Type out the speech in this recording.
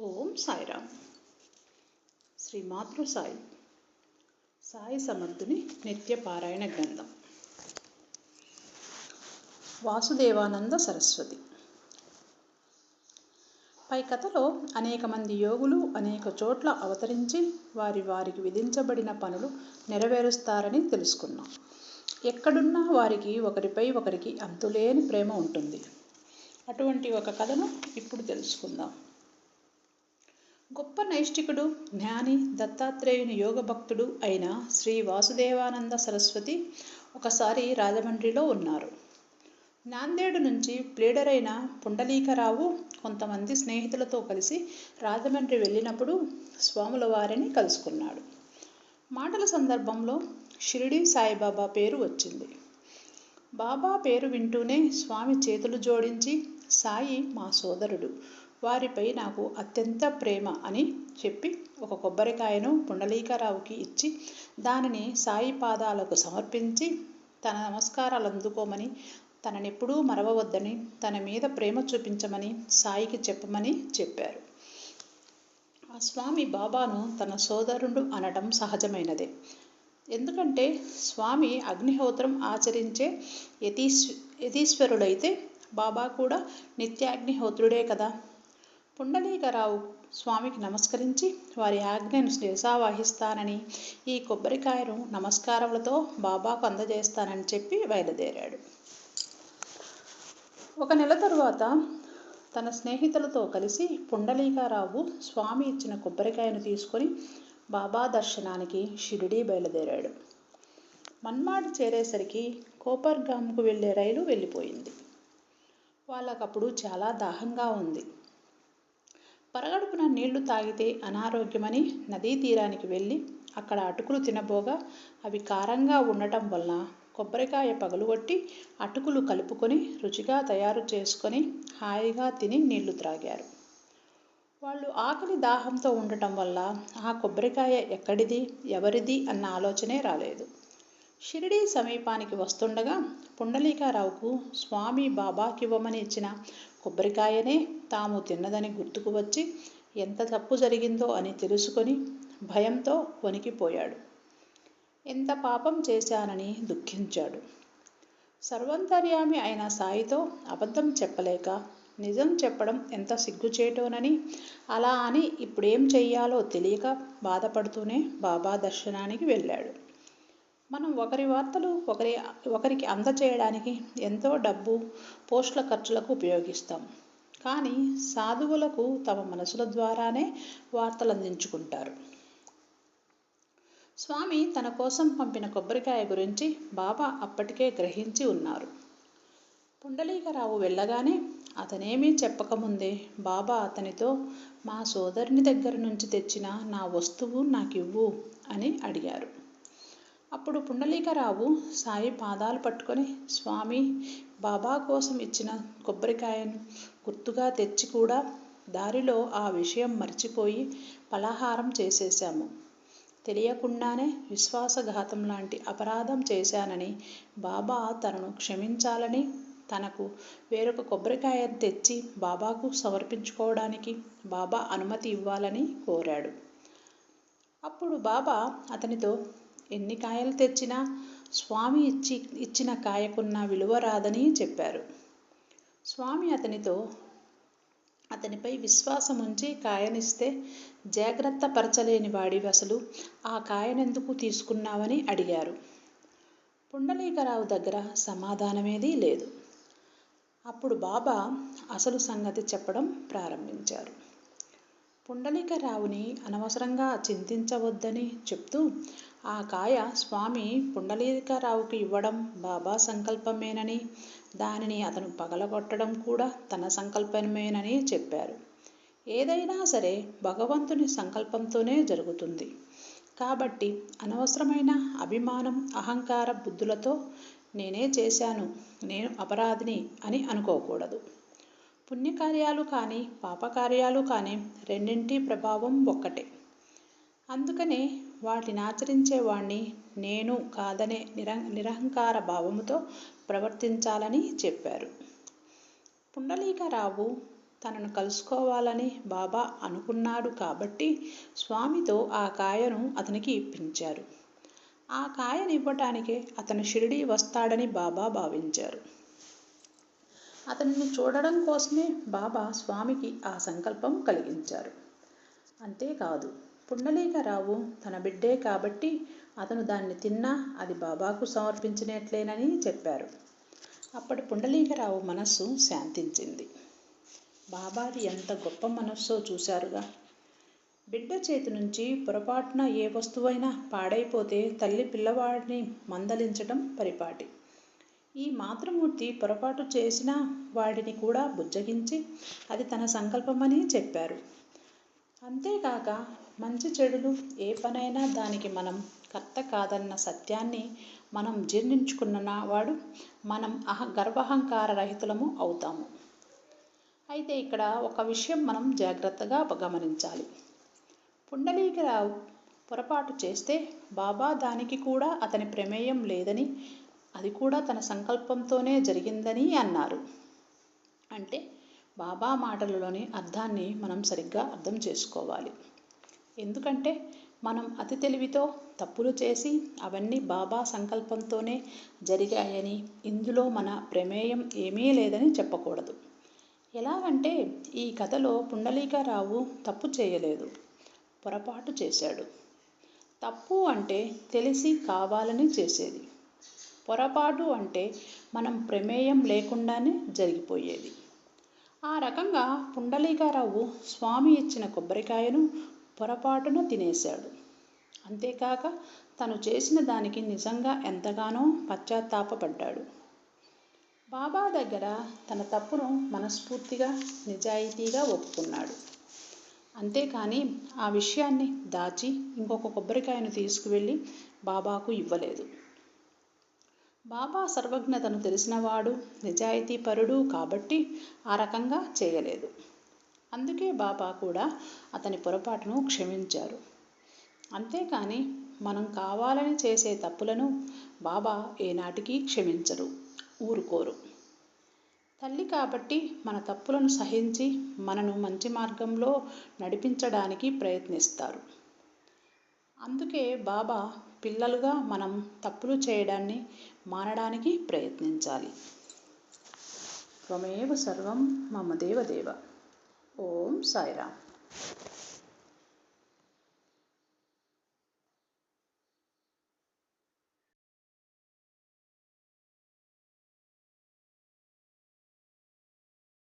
ఓం సాయిరామ్. శ్రీ మాతృ సాయి సాయి సమర్థుని నిత్య పారాయణ గ్రంథం. వాసుదేవానంద సరస్వతి. పై కథలో అనేక మంది యోగులు అనేక చోట్ల అవతరించి వారికి విధించబడిన పనులు నెరవేరుస్తారని తెలుసుకున్నాం. ఎక్కడున్నా వారికి ఒకరిపై ఒకరికి అంతులేని ప్రేమ ఉంటుంది. అటువంటి ఒక కథను ఇప్పుడు తెలుసుకుందాం. గొప్ప నైష్ఠికుడు, జ్ఞాని, దత్తాత్రేయుని యోగ భక్తుడు అయిన శ్రీ వాసుదేవానంద సరస్వతి ఒకసారి రాజమండ్రిలో ఉన్నారు. నాందేడు నుంచి ప్లీడర్ అయిన పుండలీకరావు కొంతమంది స్నేహితులతో కలిసి రాజమండ్రి వెళ్ళినప్పుడు స్వాముల వారిని కలుసుకున్నాడు. మాటల సందర్భంలో షిరిడి సాయిబాబా పేరు వచ్చింది. బాబా పేరు వింటూనే స్వామి చేతులు జోడించి, సాయి మా సోదరుడు, వారిపై నాకు అత్యంత ప్రేమ అని చెప్పి ఒక కొబ్బరికాయను పుండలీకరావుకి ఇచ్చి దానిని సాయి పాదాలకు సమర్పించి తన నమస్కారాలు అందుకోమని, తననెప్పుడూ మరవవద్దని, తన మీద ప్రేమ చూపించమని సాయికి చెప్పమని చెప్పారు. ఆ స్వామి బాబాను తన సోదరుడు అనడం సహజమైనదే. ఎందుకంటే స్వామి అగ్నిహోత్రం ఆచరించే యతీశ్వరుడైతే బాబా కూడా నిత్యాగ్నిహోత్రుడే కదా. పుండలీకరావు స్వామికి నమస్కరించి వారి ఆజ్ఞను శిరసావహిస్తానని, ఈ కొబ్బరికాయను నమస్కారములతో బాబాకు అందజేస్తానని చెప్పి బయలుదేరాడు. ఒక నెల తరువాత తన స్నేహితులతో కలిసి పుండలీకరావు స్వామి ఇచ్చిన కొబ్బరికాయను తీసుకొని బాబా దర్శనానికి షిరిడి బయలుదేరాడు. మన్మాడ్ చేరేసరికి కోపర్గాంకు వెళ్ళే రైలు వెళ్ళిపోయింది. వాళ్ళకప్పుడు చాలా దాహంగా ఉంది. పరగడుపున నీళ్లు తాగితే అనారోగ్యమని నదీ తీరానికి వెళ్ళి అక్కడ అటుకులు తినబోగా అవి కారంగా ఉండటం వల్ల కొబ్బరికాయ పగలుగొట్టి అటుకులు కలుపుకొని రుచిగా తయారు చేసుకొని హాయిగా తిని నీళ్లు త్రాగారు. వాళ్ళు ఆకలి దాహంతో ఉండటం వల్ల ఆ కొబ్బరికాయ ఎక్కడిది, ఎవరిది అన్న ఆలోచనే రాలేదు. షిరిడి సమీపానికి వస్తుండగా పుండలీకరావుకు స్వామి బాబాకివ్వమని ఇచ్చిన కొబ్బరికాయనే తాము తిన్నదని గుర్తుకు వచ్చి ఎంత తప్పు జరిగిందో అని తెలుసుకొని భయంతో వణికిపోయాడు. ఎంత పాపం చేశానని దుఃఖించాడు. సర్వాంతర్యామి అయిన సాయితో అబద్ధం చెప్పలేక నిజం చెప్పడం ఎంత సిగ్గుచేటోనని, అలా అని ఇప్పుడేం చెయ్యాలో తెలియక బాధపడుతూనే బాబా దర్శనానికి వెళ్ళాడు. మనం ఒకరి వార్తలు ఒకరికి అందచేయడానికి ఎంతో డబ్బు పోస్టుల ఖర్చులకు ఉపయోగిస్తాం. కానీ సాధువులకు తమ మనసుల ద్వారానే వార్తలు అందించుకుంటారు. స్వామి తన కోసం పంపిన కొబ్బరికాయ గురించి బాబా అప్పటికే గ్రహించి ఉన్నారు. పుండలీకరావు వెళ్ళగానే అతనేమీ చెప్పకముందే బాబా అతనితో, మా సోదరుని దగ్గర నుంచి తెచ్చిన నా వస్తువు నాకివ్వు అని అడిగారు. అప్పుడు పుండలీకరావు సాయి పాదాలు పట్టుకొని, స్వామి బాబా కోసం ఇచ్చిన కొబ్బరికాయను గుర్తుగా తెచ్చి కూడా దారిలో ఆ విషయం మర్చిపోయి పలహారం చేసేశాము. తెలియకుండానే విశ్వాసఘాతం లాంటి అపరాధం చేశానని, బాబా తనను క్షమించాలని, తనకు వేరొక కొబ్బరికాయను తెచ్చి బాబాకు సమర్పించుకోవడానికి బాబా అనుమతి ఇవ్వాలని కోరాడు. అప్పుడు బాబా అతనితో, ఎన్ని కాయలు తెచ్చినా స్వామి ఇచ్చిన కాయకున్న విలువ రాదని చెప్పారు. స్వామి అతనిపై విశ్వాసం ఉంచి కాయనిస్తే జాగ్రత్త పరచలేని వాడివి అసలు ఆ కాయనెందుకు తీసుకున్నావని అడిగారు. పుండలీకరావు దగ్గర సమాధానమేదీ లేదు. అప్పుడు బాబా అసలు సంగతి చెప్పడం ప్రారంభించారు. పుండలీకరావుని అనవసరంగా చింతించవద్దని చెప్తూ, ఆ కాయ స్వామి పుండలీకరావుకి ఇవ్వడం బాబా సంకల్పమేనని, దానిని అతను పగలగొట్టడం కూడా తన సంకల్పమేనని చెప్పారు. ఏదైనా సరే భగవంతుని సంకల్పంతోనే జరుగుతుంది. కాబట్టి అనవసరమైన అభిమానం, అహంకార బుద్ధులతో నేనే చేశాను, నేను అపరాధిని అని అనుకోకూడదు. పుణ్యకార్యాలు కానీ పాపకార్యాలు కానీ రెండింటి ప్రభావం ఒక్కటే. అందుకనే వాటిని ఆచరించేవాణ్ణి నేను కాదనే నిరహంకార భావముతో ప్రవర్తించాలని చెప్పారు. పుండలీకరావు తనను కలుసుకోవాలని బాబా అనుకున్నాడు కాబట్టి స్వామితో ఆ కాయను అతనికి ఇప్పించారు. ఆ కాయను ఇవ్వటానికే అతను షిరిడీ వస్తాడని బాబా భావించారు. అతనిని చూడడం కోసమే బాబా స్వామికి ఆ సంకల్పం కలిగించారు. అంతేకాదు, పుండలీకరావు తన బిడ్డే కాబట్టి అతను దాన్ని తిన్నా అది బాబాకు సమర్పించినట్లేనని చెప్పారు. అప్పటి పుండలీకరావు మనస్సు శాంతించింది. బాబాది ఎంత గొప్ప మనస్సో చూశారుగా. బిడ్డ చేతి నుంచి పొరపాటున ఏ వస్తువైనా పాడైపోతే తల్లి పిల్లవాడిని మందలించటం పరిపాటి. ఈ మాతృమూర్తి పొరపాటు చేసిన వాడిని కూడా బుజ్జగించి అది తన సంకల్పమని చెప్పారు. అంతేకాక మంచి చెడులు ఏ పనైనా దానికి మనం కర్త కాదన్న సత్యాన్ని మనం జీర్ణించుకున్న వాడు మనం గర్వహంకార రహితులము అవుతాము. అయితే ఇక్కడ ఒక విషయం మనం జాగ్రత్తగా గమనించాలి. పుండలీకరావు పొరపాటు చేస్తే బాబా దానికి కూడా అతని ప్రమేయం లేదని, అది కూడా తన సంకల్పంతోనే జరిగిందని అన్నారు. అంటే బాబా మాటలలోని అర్థాన్ని మనం సరిగ్గా అర్థం చేసుకోవాలి. ఎందుకంటే మనం అతి తెలివితో తప్పులు చేసి అవన్నీ బాబా సంకల్పంతోనే జరిగాయని, ఇందులో మన ప్రమేయం ఏమీ లేదని చెప్పకూడదు. ఎలాగంటే ఈ కథలో పుండలీకరావు తప్పు చేయలేదు, పొరపాటు చేశాడు. తప్పు అంటే తెలిసి కావాలని చేసేది. పొరపాటు అంటే మనం ప్రమేయం లేకుండానే జరిగిపోయేది. ఆ రకంగా పుండలీకరావు స్వామి ఇచ్చిన కొబ్బరికాయను పొరపాటున తినేశాడు. అంతేకాక తను చేసిన దానికి నిజంగా ఎంతగానో పశ్చాత్తాపపడ్డాడు. బాబా దగ్గర తన తప్పును మనస్ఫూర్తిగా నిజాయితీగా ఒప్పుకున్నాడు. అంతేకాని ఆ విషయాన్ని దాచి ఇంకొక కొబ్బరికాయను తీసుకువెళ్ళి బాబాకు ఇవ్వలేదు. బాబా సర్వజ్ఞతను తెలిసినవాడు, నిజాయితీపరుడు కాబట్టి ఆ రకంగా చేయలేదు. అందుకే బాబా కూడా అతని పొరపాటును క్షమించారు. అంతేకాని మనం కావాలని చేసే తప్పులను బాబా ఏనాటికి క్షమించరు, ఊరుకోరు. తల్లి కాబట్టి మన తప్పులను సహించి మనను మంచి మార్గంలో నడిపించడానికి ప్రయత్నిస్తారు. అందుకే బాబా పిల్లలుగా మనం తప్పులు చేయడాన్ని మానడానికి ప్రయత్నించాలి. త్వమేవ సర్వం మమ దేవదేవ. ఓం సాయిరామ్.